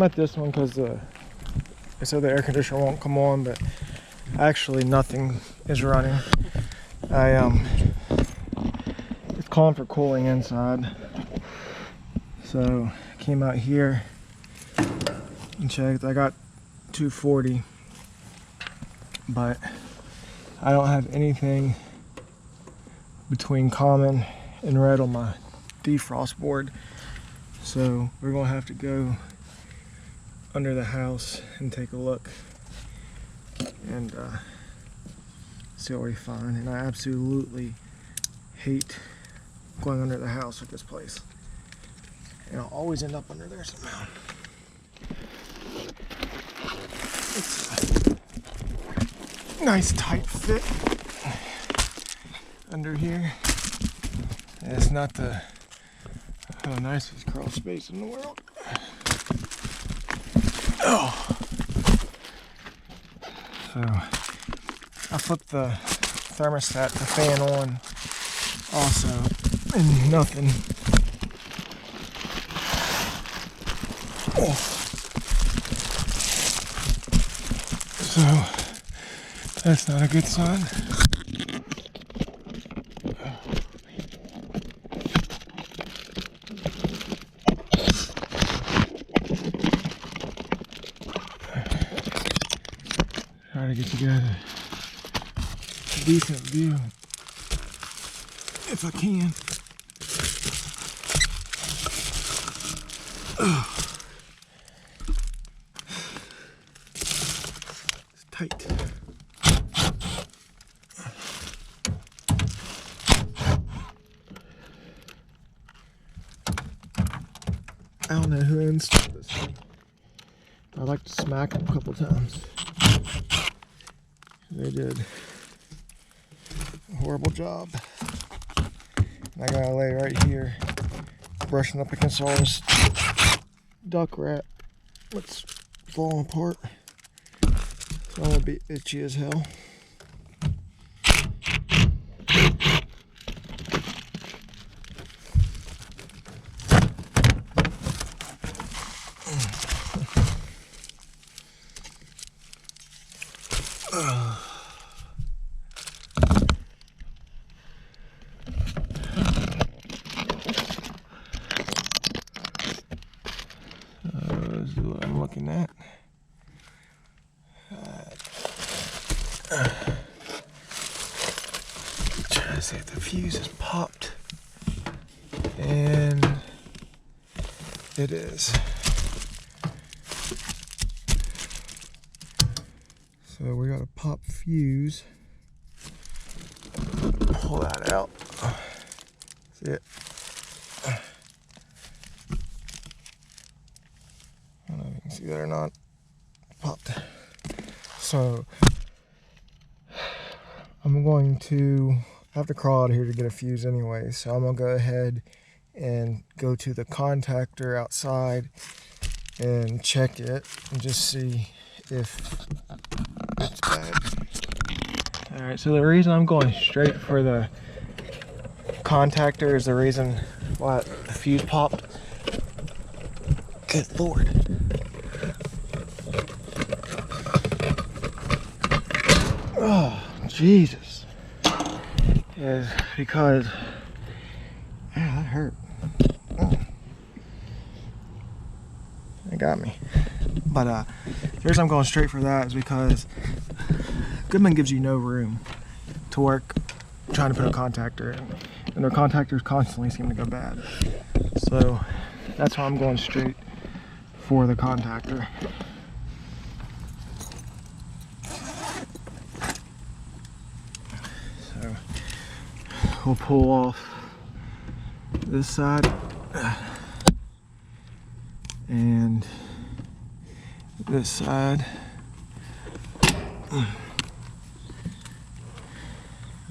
I'm at this one because they said the air conditioner won't come on, but actually nothing is running. It's calling for cooling inside. So came out here and checked. I got 240, but I don't have anything between common and red on my defrost board. So we're gonna have to go under the house and take a look and see what we find. And I absolutely hate going under the house with this place. And I'll always end up under there somehow. It's a nice tight fit under here. And it's not the nicest crawl space in the world. Oh. So I flipped the thermostat, the fan on also, and nothing. Oh. So that's not a good sign. Try to get together a decent view if I can. It's tight. I don't know who installed this thing. I'd like to smack them a couple times. They did a horrible job. And I gotta lay right here, brushing up against all this duck rat. It's falling apart. So I'm gonna be itchy as hell. Let's see what I'm looking at. Trying to see if the fuse is popped, and it is. So we got a pop fuse. Pull that out. See it? I don't know if you can see that or not. Popped. So I'm going to have to crawl out here to get a fuse anyway. So I'm gonna go ahead and go to the contactor outside and check it and just see if it's bad. All right, so the reason I'm going straight for the contactor is the reason why the fuse popped. Good Lord. Oh, Jesus. Is because, yeah, that hurt. Oh. It got me. But the reason I'm going straight for that is because Goodman gives you no room to work trying to put a contactor in. And their contactors constantly seem to go bad. So that's why I'm going straight for the contactor. So we'll pull off this side and this side.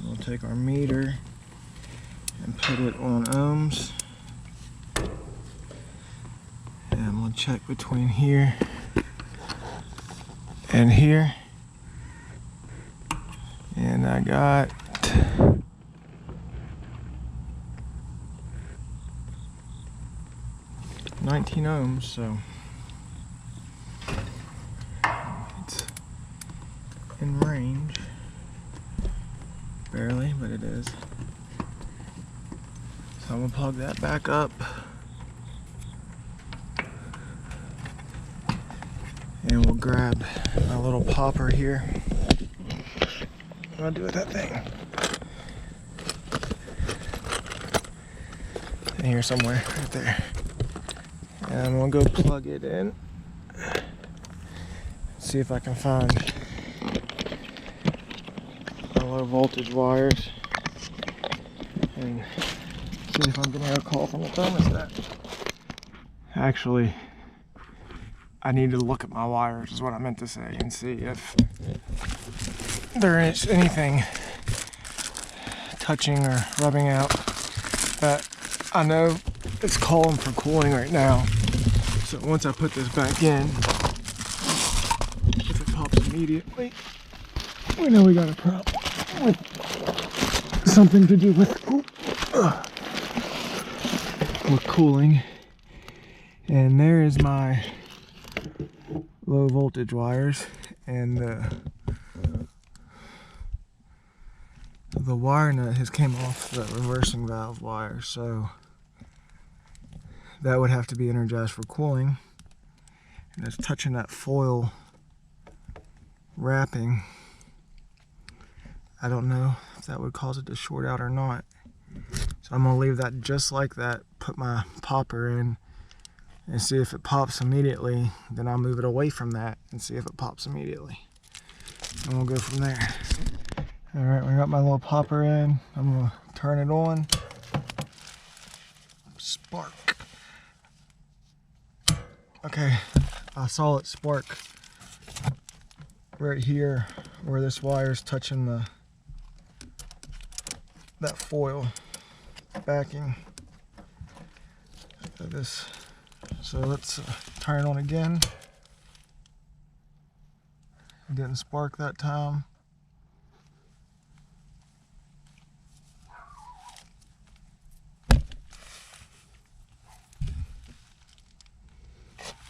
We'll take our meter and put it on ohms. And we'll check between here and here. And I got 19 ohms, so in range. Barely, but it is. So I'm gonna plug that back up. And we'll grab my little popper here. What do I do with that thing? In here somewhere, right there. And I'm gonna go plug it in. See if I can find my low voltage wires. And see if I'm getting a call from the thermostat. Actually, I need to look at my wires is what I meant to say and see if there is anything touching or rubbing out. But I know it's calling for cooling right now. So once I put this back in, if it pops immediately, we know we got a problem with something to do with cooling. And there is my low voltage wires, and the wire nut has came off the reversing valve wire, so that would have to be energized for cooling, and it's touching that foil wrapping. I don't know if that would cause it to short out or not, so I'm gonna leave that just like that, put my popper in and see if it pops immediately. Then I'll move it away from that and see if it pops immediately, and we'll go from there. All right, we got my little popper in. I'm gonna turn it on. Spark. Okay, I saw it spark right here where this wire is touching that foil backing of this. So let's turn it on again. It didn't spark that time.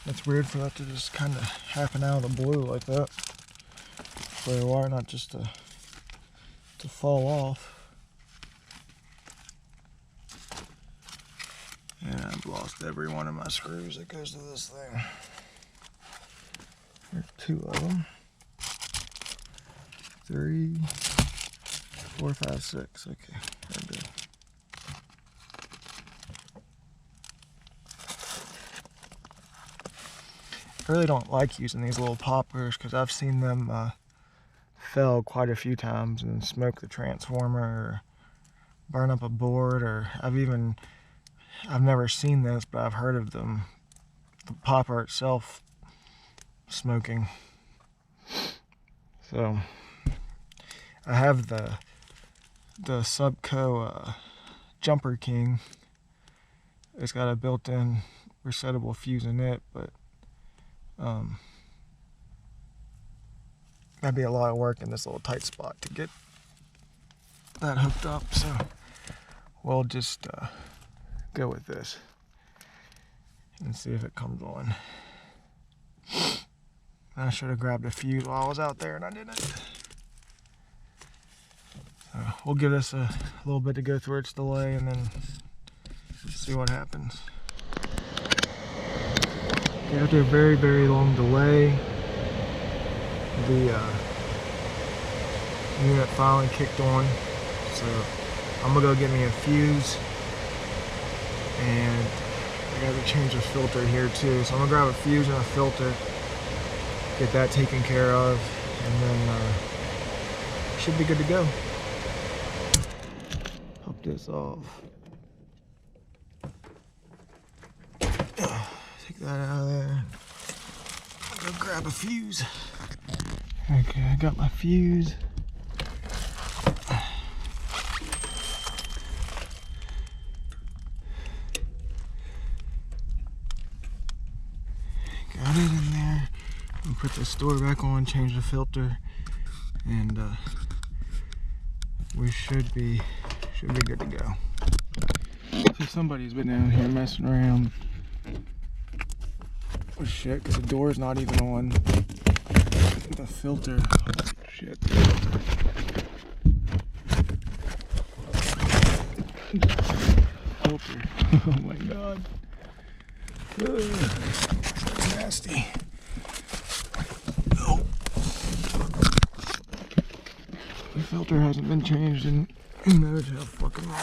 It's weird for that to just kind of happen out of the blue like that. For the wire not just to fall off. And I've lost every one of my screws that goes to this thing. There's 2 of them. 3, 4, 5, 6. Okay, they're good. I really don't like using these little poppers because I've seen them fail quite a few times and smoke the transformer or burn up a board, or I've never seen this, but I've heard of them, the popper itself smoking. So I have the Subco Jumper King. It's got a built-in resettable fuse in it, but that'd be a lot of work in this little tight spot to get that hooked up, so we'll just go with this and see if it comes on. I should have grabbed a fuse while I was out there and I didn't. So we'll give this a little bit to go through its delay and then see what happens. Okay, after a very, very long delay, the unit finally kicked on. So I'm gonna go get me a fuse, and I gotta change the filter here too. So I'm gonna grab a fuse and a filter, get that taken care of, and then should be good to go. Pop this off. Take that out of there. I'll go grab a fuse. Okay, I got my fuse. Got it in there. I'll put the store back on, change the filter, and we should be good to go. So somebody's been down here messing around. Oh shit, because the door's not even on. The filter. Holy shit. Filter. Oh my god. Ugh. Nasty. Oh. The filter hasn't been changed in who knows how fucking long.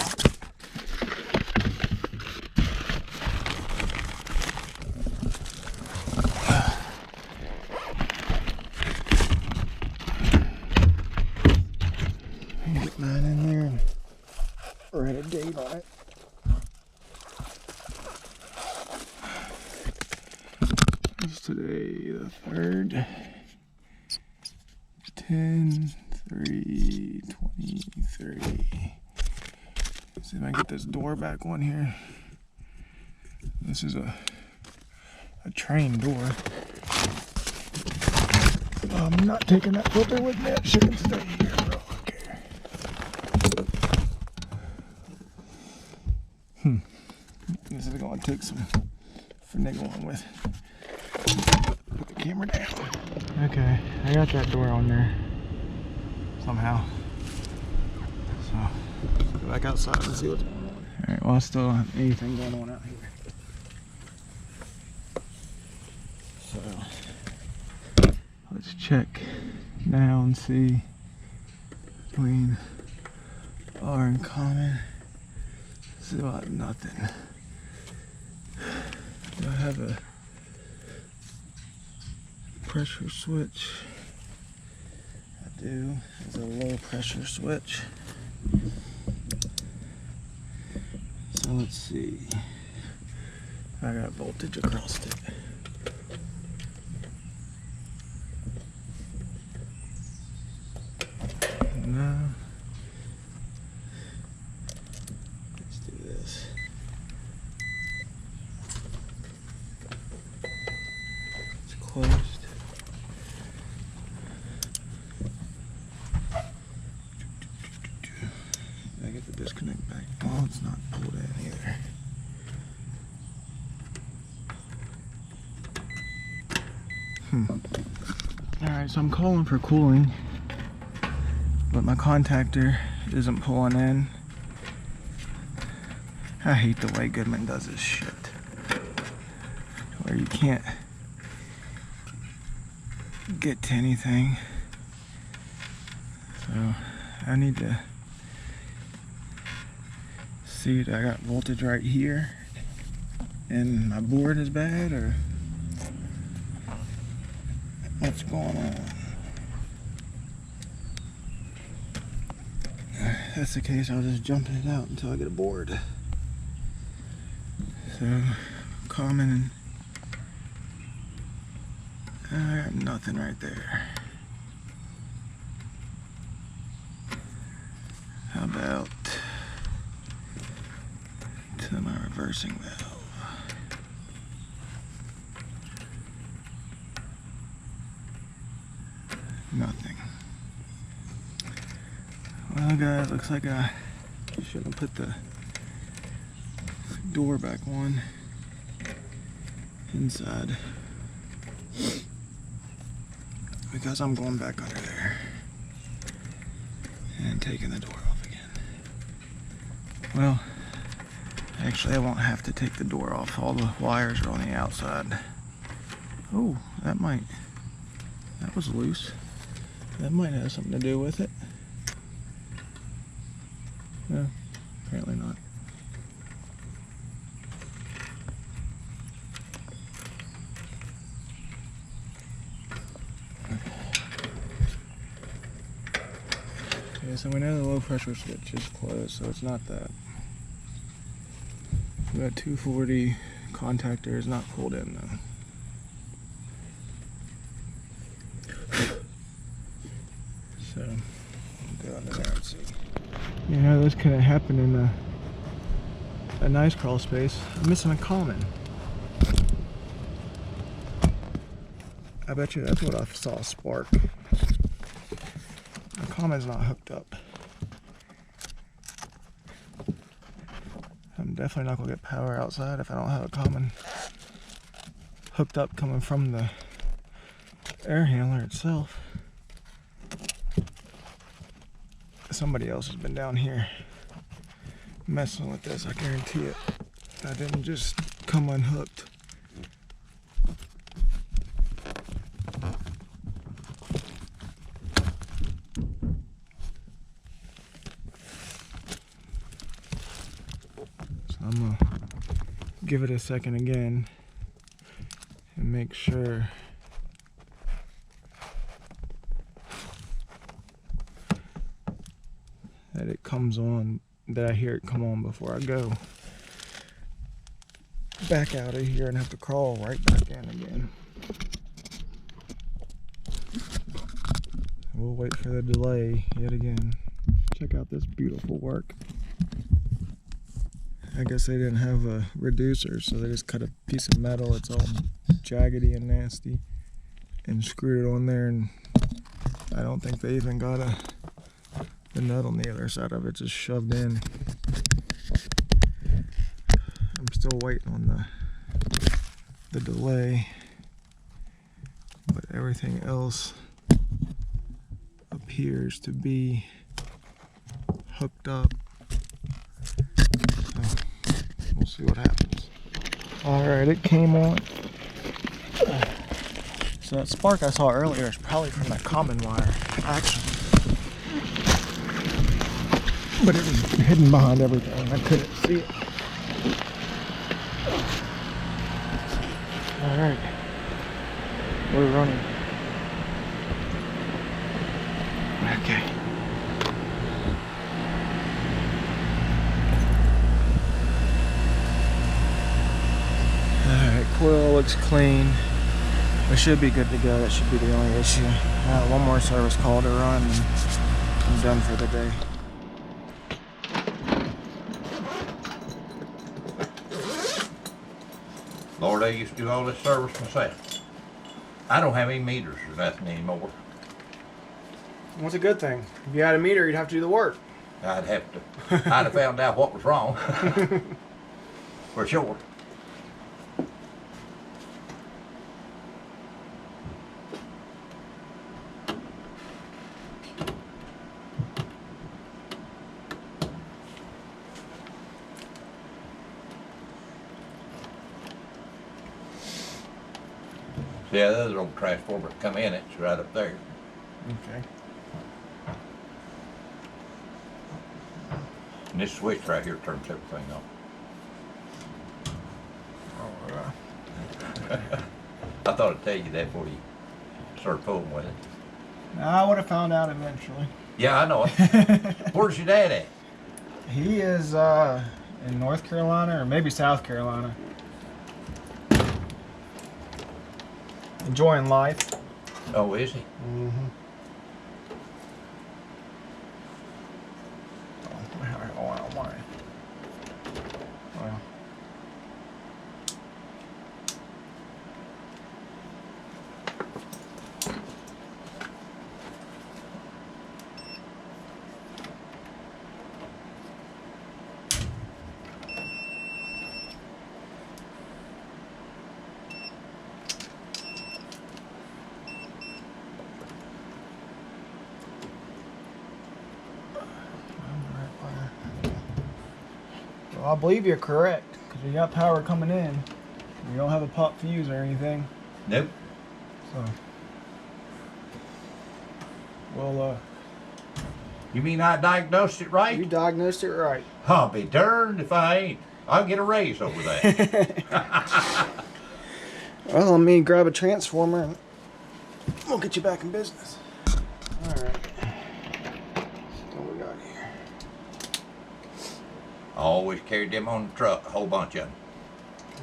Get mine in there and write a date on it. It's today the 3rd. 10/3/23. See if I can get this door back on here. This is a train door. I'm not taking that filter with me. It shouldn't stay here, bro. Okay. This is going to take some finagling with. Put the camera down. Okay, I got that door on there somehow. So, go back outside and see what's going on. Alright, well, I still don't have anything going on out here. So, let's check now and see between R and common. See about nothing. Do I have a pressure switch? I do. It's a low pressure switch. So let's see. I got voltage across it. No. Let's do this. It's closed. I get the disconnect back. Oh, it's not pulled in either. Alright, so I'm calling for cooling, but my contactor isn't pulling in. I hate the way Goodman does this shit, where you can't get to anything. So I need to see that I got voltage right here and my board is bad, or what's going on. If that's the case, I'll just jump it out until I get a board. So, common, and I got nothing right there. How about to my reversing valve? Nothing. Well, guys, looks like I shouldn't have put the door back on inside, because I'm going back under there and taking the door off again. Well, actually I won't have to take the door off. All the wires are on the outside. Oh, that was loose. That might have something to do with it. No, apparently not. Okay, so we know the low pressure switch is closed, so it's not that. That 240 contactor is not pulled in though. So, I'll go under there and see. You know, this could have happened in a nice crawl space. I'm missing a common. I bet you that's what I saw spark. The common's not hooked up. I'm definitely not going to get power outside if I don't have a common hooked up coming from the air handler itself. Somebody else has been down here messing with this, I guarantee it. I didn't just come unhooked. So I'm gonna give it a second again and make sure that it comes on, that I hear it come on before I go back out of here and have to crawl right back in again. We'll wait for the delay yet again. Check out this beautiful work. I guess they didn't have a reducer, so they just cut a piece of metal. It's all jaggedy and nasty and screwed it on there, and I don't think they even got the nut on the other side of it, just shoved in. I'm still waiting on the delay, but everything else appears to be hooked up. So we'll see what happens. Alright, it came on. So that spark I saw earlier is probably from that common wire, actually. But it was hidden behind everything. I couldn't see it. Alright. We're running. Okay. Alright, coil looks clean. We should be good to go. That should be the only issue. One more service call to run and I'm done for the day. Lord, I used to do all this service myself. I don't have any meters or nothing anymore. What's a good thing? If you had a meter, you'd have to do the work. I'd have found out what was wrong. For sure. Yeah, the other old transformer come in, it's right up there. Okay. And this switch right here turns everything on. I thought I'd tell you that before you started fooling with it. I would have found out eventually. Yeah, I know it. Where's your dad at? He is in North Carolina or maybe South Carolina. Enjoying life. Oh, is he? Mm-hmm. Why? Well. I believe you're correct, because we got power coming in. We don't have a pop fuse or anything. Nope. So, well, You mean I diagnosed it right? you diagnosed it right. I'll be darned if I ain't. I'll get a raise over that. Well, let me grab a transformer and we'll get you back in business. All right. What we got here? I always carried them on the truck, a whole bunch of them.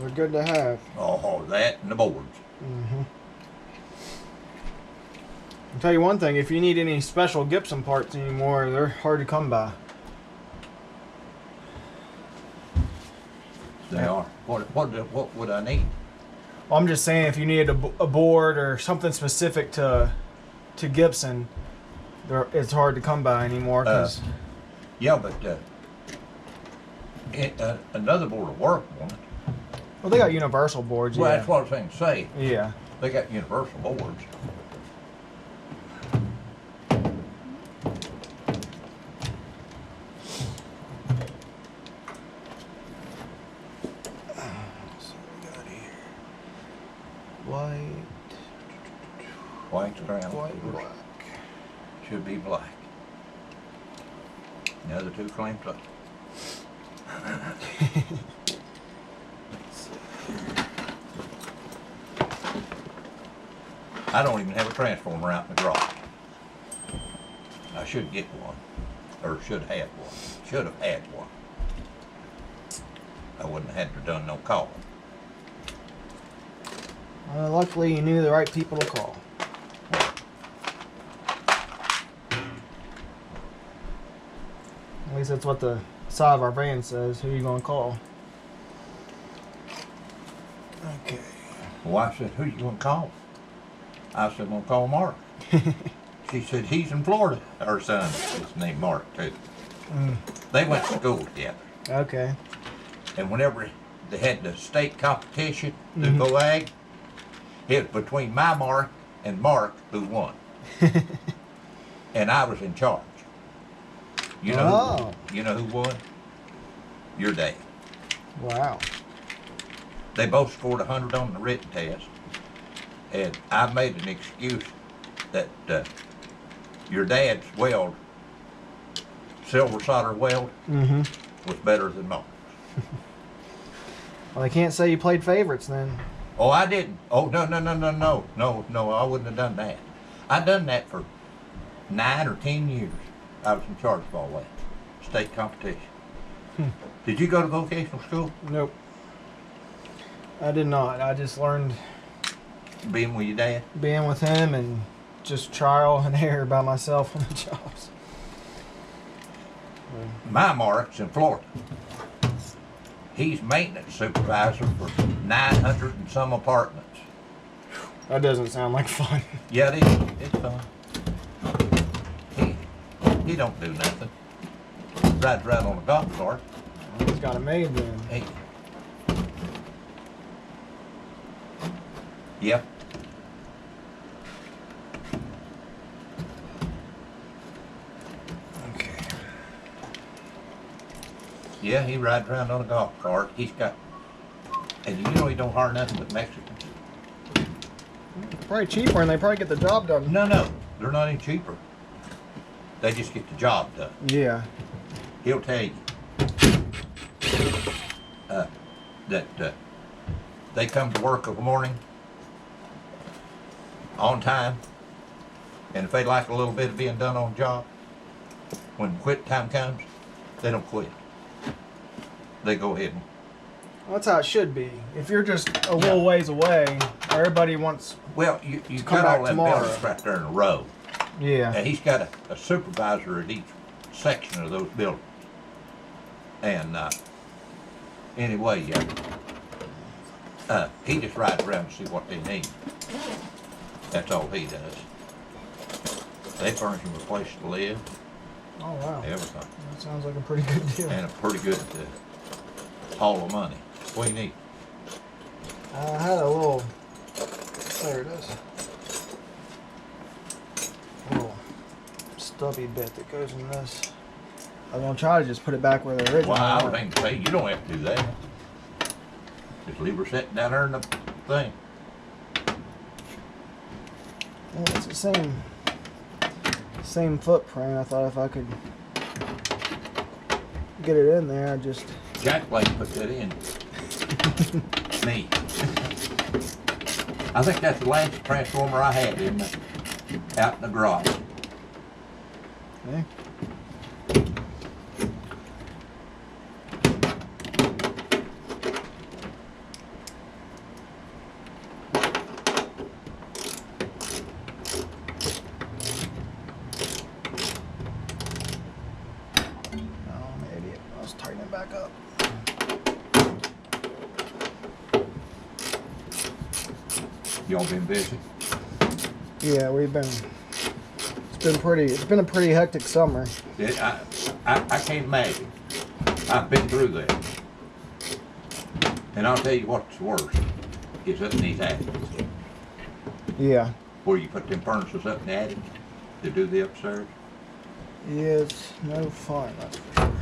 They're good to have. Oh, that and the boards. Mm-hmm. I'll tell you one thing, if you need any special Gibson parts anymore, they're hard to come by. They are. What would I need? Well, I'm just saying, if you needed a board or something specific to Gibson, it's hard to come by anymore. Cause Yeah, but another board will work, won't it? well, they got universal boards. Well, Yeah. that's what I was saying to say. Yeah. They got universal boards. White's ground White and course. black. Should be black. The other two claim to. I don't even have a transformer out in the garage. I should get one, or should have one. Should have had one. I wouldn't have had to done no calling. Luckily, you knew the right people to call. At least that's what the side of our van says. Who are you going to call? Okay. Well, I said, who you gonna call? I said, I'm gonna call Mark. She said, he's in Florida. Her son is named Mark, too. They went to school together. Okay. And whenever they had the state competition to go ag, it was between my Mark and Mark who won. And I was in charge. You know, you know who won? Your dad. Wow. They both scored 100 on the written test. And I made an excuse that your dad's weld, silver solder weld, was better than mine. Well, they can't say you played favorites then. Oh, I didn't. Oh, no, I wouldn't have done that. I done that for 9 or 10 years. I was in charge of all that. State competition. Did you go to vocational school? Nope. I did not. I just learned Being with your dad? being with him and just trial and error by myself on the jobs. My Mark's in Florida. He's maintenance supervisor for 900 and some apartments. That doesn't sound like fun. Yeah, it is. It's fun. He don't do nothing. Rides around on a golf cart. He's got it made then. Hey. Yep. Okay. Yeah, he rides around on a golf cart. He's got, and you know he don't hire nothing but Mexicans. Probably cheaper and they probably get the job done. No, they're not any cheaper. They just get the job done. Yeah. He'll tell you that they come to work of a morning on time, and if they like a little bit of being done on the job, when quit time comes, they don't quit. They go ahead and Well, that's how it should be. If you're just a little ways away, everybody wants. well, you come cut back all them tomorrow. buildings right there in a row. Yeah. And he's got a supervisor at each section of those buildings. And anyway, he just rides around to see what they need. That's all he does. They furnish him a place to live, Oh wow. everything, That sounds like a pretty good deal. and a pretty good haul of money. What do you need? I had a little. There it is. A little stubby bit that goes in this. I'm gonna try to just put it back where the original. Well, I was ain't say you don't have to do that. Just leave her sitting down there in the thing. Yeah, it's the same footprint. I thought if I could get it in there, I'd just. Jack Blake put that in. Me. I think that's the last transformer I had out in the garage. Okay. Tighten it back up. Y'all been busy? Yeah, it's been a pretty hectic summer. I can't imagine. I've been through that. And I'll tell you what's worse, is up in these attics. Yeah. Where you put them furnaces up in the attic to do the upstairs. Yeah, it's no fun, that's for sure.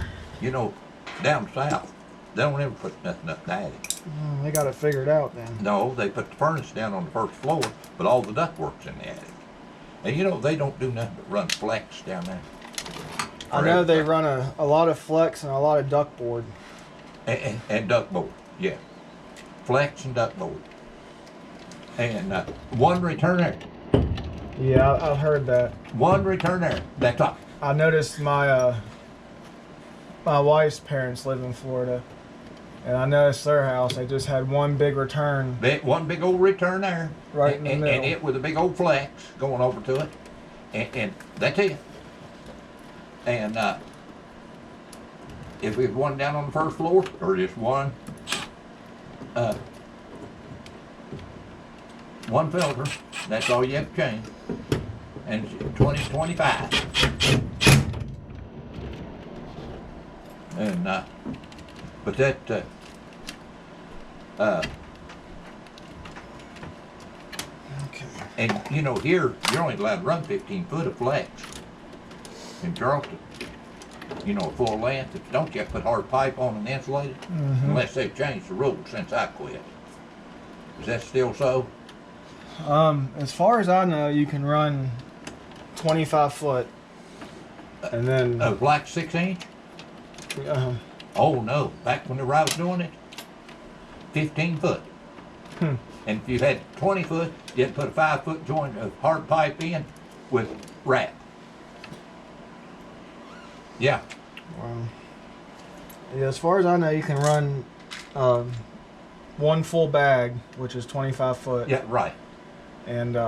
You know, down south, they don't ever put nothing up in the attic. They got it figured out then. No, they put the furnace down on the first floor, but all the ductwork's in the attic. And you know, they don't do nothing but run flex down there. I know they run a lot of flex and a lot of duck board. And duck board, yeah. Flex and duck board. And one returner. Yeah, I've heard that. One returner. That's all. I noticed my my wife's parents live in Florida, and I noticed their house. They just had one big return. One big old return there. Right in the middle. And it with a big old flex going over to it. And that's it. And if we had one down on the first floor, or just one filter, that's all you have to change. And it's 2025. And but that Okay. and you know, here you're only allowed to run 15 foot of flex. In Charleston, you know, full length. If you don't, you have to put hard pipe on and insulate it, unless they've changed the rules since I quit. Is that still so? As far as I know, you can run 25 foot, and then Black 6-inch? Oh no, back when I was doing it, 15 foot. And if you had 20 foot, you had to put a 5 foot joint of hard pipe in with wrap. Yeah. Wow. Yeah, as far as I know, you can run one full bag, which is 25 foot. Yeah, right. And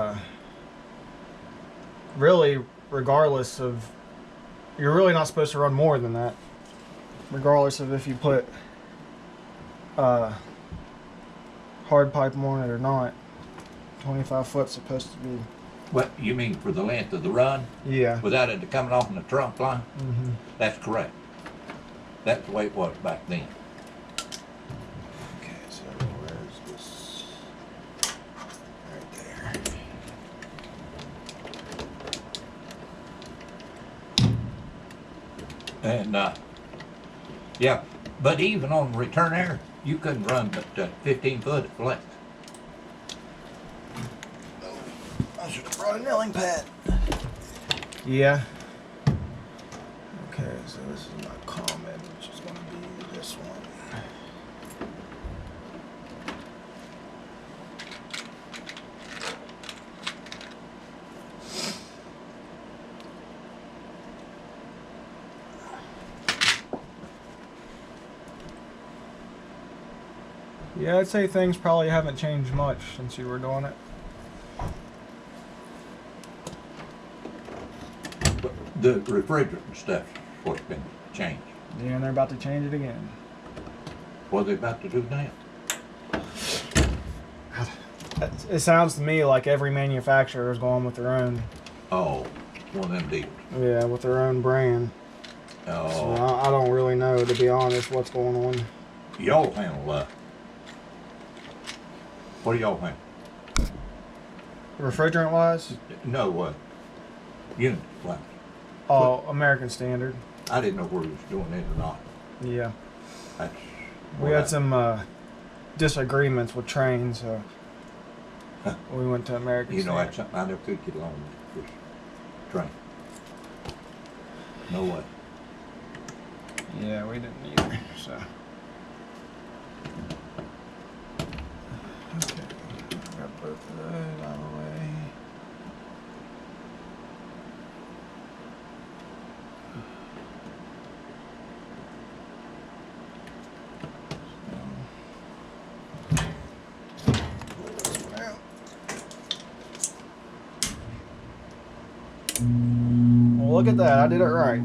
really, regardless of, you're really not supposed to run more than that. Regardless of if you put hard pipe on it or not, 25 foot's supposed to be. What you mean for the length of the run? Yeah. Without it coming off in the trunk line? Mm-hmm. That's correct. That's the way it was back then. Okay, so where's this? Right there. And yeah, but even on return air, you couldn't run but 15 foot at flex. I should have brought a nailing pad. Yeah. Okay, so this is not common, which is going to be this one. Yeah, I'd say things probably haven't changed much since you were doing it. The refrigerant and stuff is what's been changed. Yeah, and they're about to change it again. What are they about to do now? It sounds to me like every manufacturer is going with their own. Oh, one of them deals. Yeah, with their own brand. Oh, So I don't really know, to be honest, what's going on. y'all handle what do y'all handle? Refrigerant wise? No, unit wise. Oh, American Standard. I didn't know whether he was doing it or not. Yeah. That's We had some disagreements with trains, so we went to American You know, Standard. that's something I never could get along with. Train. No way. Yeah, we didn't either, so. Okay, got both of those out of the way. Well, look at that, I did it right.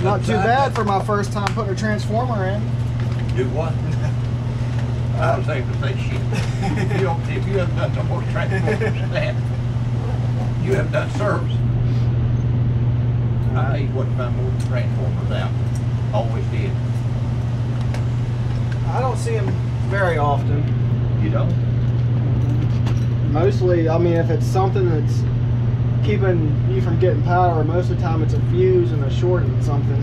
Not too bad for my first time putting a transformer in. Do what? I was able to say shit. If you haven't done no more transformers than that, you haven't done service. I tell you what, find more transformers out. Always did. I don't see them very often. You don't? Mostly, I mean, if it's something that's keeping you from getting power, most of the time it's a fuse and a short and something.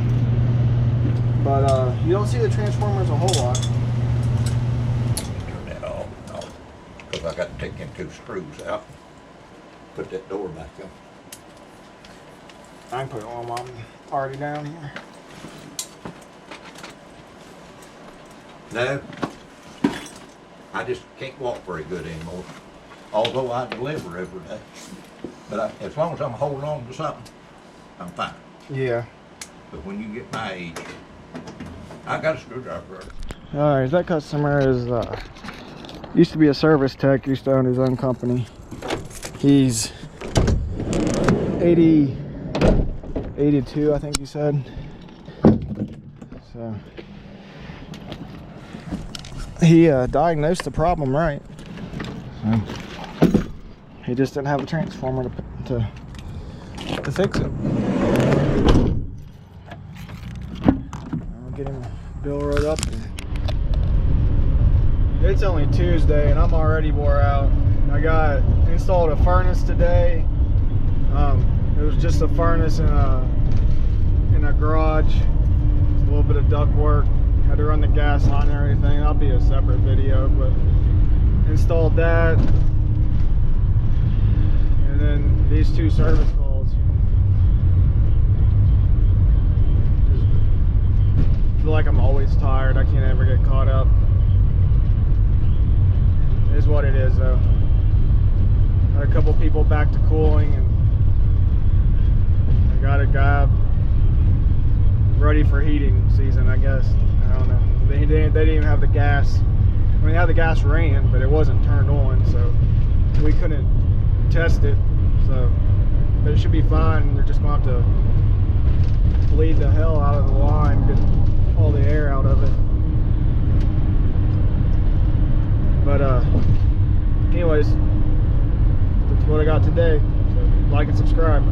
But you don't see the transformers a whole lot. Turn that off, no. Because I got to take them two screws out. Put that door back on. I can put it on while I'm already down here. No, I just can't walk very good anymore. Although I deliver every day. But as long as I'm holding on to something, I'm fine. Yeah. But when you get my age, I got a screwdriver. Alright, that customer is used to be a service tech, used to own his own company. He's 82, I think you said. So he diagnosed the problem right. So he just didn't have a transformer to fix it. I'll get him bill wrote up. It's only Tuesday and I'm already wore out. I got installed a furnace today. It was just a furnace in a garage. A little bit of duct work. Had to run the gas line and everything. That'll be a separate video, but installed that. And then these 2 service calls. I feel like I'm always tired. I can't ever get caught up. It is what it is, though. Got a couple people back to cooling, and I got a guy ready for heating season, I guess. I don't know. They didn't even have the gas. I mean, they had the gas ran, but it wasn't turned on, so we couldn't test it. So, but it should be fine. They're just gonna have to bleed the hell out of the line, get all the air out of it. But anyways, that's what I got today. So like and subscribe.